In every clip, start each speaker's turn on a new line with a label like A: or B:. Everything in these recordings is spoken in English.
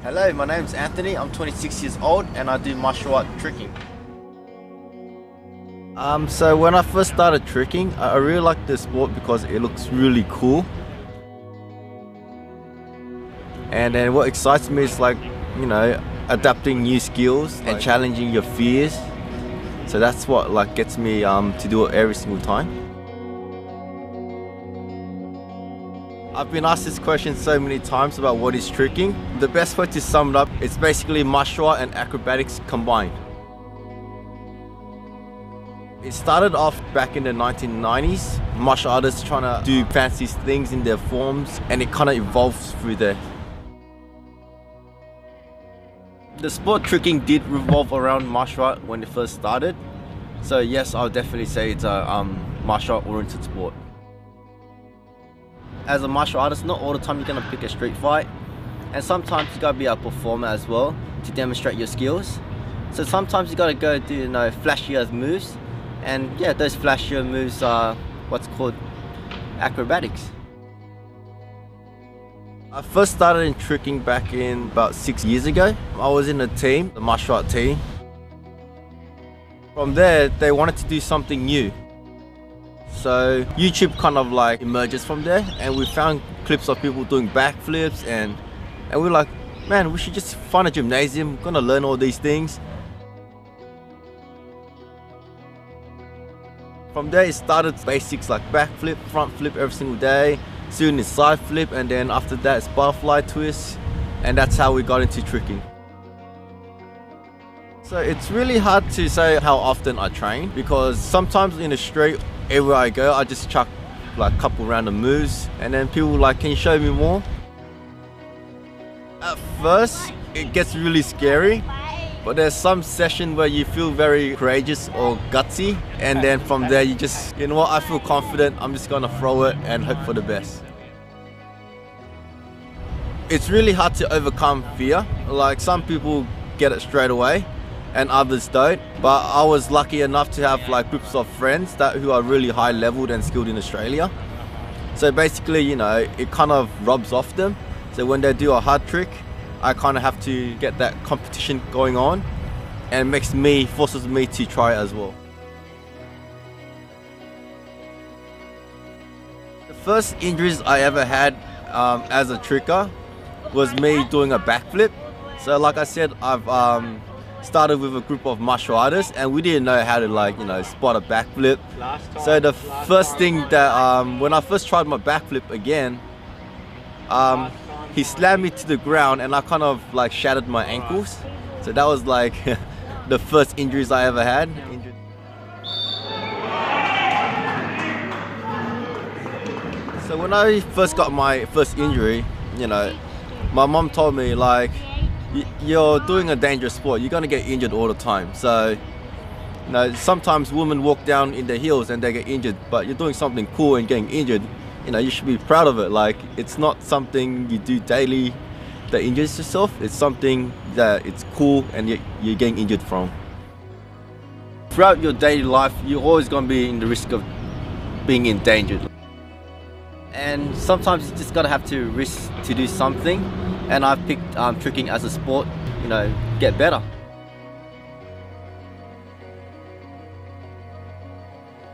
A: Hello, my name's Anthony. I'm 26 years old and I do martial art tricking. So when I first started tricking, I really liked the sport because it looks really cool. And then what excites me is adapting new skills and challenging your fears. So that's what gets me to do it every single time. I've been asked this question so many times about what is tricking. The best way to sum it up, it's basically martial art and acrobatics combined. It started off back in the 1990s, martial artists trying to do fancy things in their forms, and it kind of evolves through there. The sport tricking did revolve around martial art when it first started. So yes, I'll definitely say it's a martial art oriented sport. As a martial artist, not all the time you're gonna pick a street fight, and sometimes you gotta be a performer as well to demonstrate your skills. So sometimes you gotta go do flashier moves, and yeah, those flashier moves are what's called acrobatics. I first started in tricking back in about 6 years ago. I was in a team, the martial art team. From there, they wanted to do something new. So YouTube kind of emerges from there, and we found clips of people doing backflips, and we're like, man, we should just find a gymnasium, gonna learn all these things. From there it started basics like backflip, front flip every single day, soon is side flip, and then after that it's butterfly twist, and that's how we got into tricking. So it's really hard to say how often I train, because sometimes in the street, everywhere I go, I just chuck a couple random moves, and then people can you show me more? At first, it gets really scary, but there's some session where you feel very courageous or gutsy, and then from there you just, you know what, I feel confident, I'm just gonna throw it and hope for the best. It's really hard to overcome fear. Some people get it straight away, and others don't, but I was lucky enough to have groups of friends who are really high leveled and skilled in Australia. So basically, it kind of rubs off them. So when they do a hard trick, I kind of have to get that competition going on, and forces me to try as well. The first injuries I ever had as a tricker was me doing a backflip. So like I said, I've started with a group of martial artists, and we didn't know how to spot a backflip. So the first thing that when I first tried my backflip again, he slammed me to the ground, and I kind of shattered my ankles. So that was the first injuries I ever had. So when I first got my first injury, my mom told me you're doing a dangerous sport, you're gonna get injured all the time. So sometimes women walk down in their heels and they get injured, but you're doing something cool and getting injured, you should be proud of it. It's not something you do daily that injures yourself, it's something that it's cool and you're getting injured from. Throughout your daily life, you're always gonna be in the risk of being endangered. And sometimes you just gotta have to risk to do something. And I've picked tricking as a sport, get better.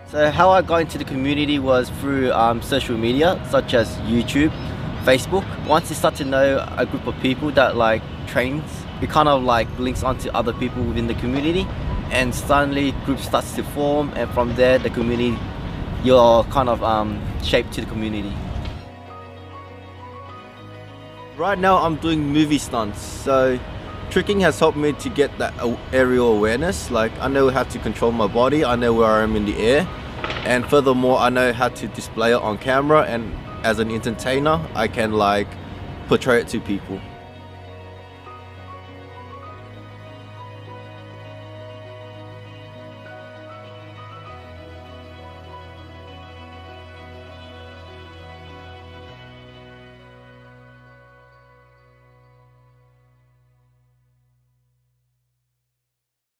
A: So how I got into the community was through social media, such as YouTube, Facebook. Once you start to know a group of people that trains, it kind of links onto other people within the community, and suddenly groups starts to form, and from there the community, you're kind of shaped to the community. Right now I'm doing movie stunts, so tricking has helped me to get that aerial awareness. I know how to control my body, I know where I am in the air, and furthermore I know how to display it on camera, and as an entertainer I can portray it to people.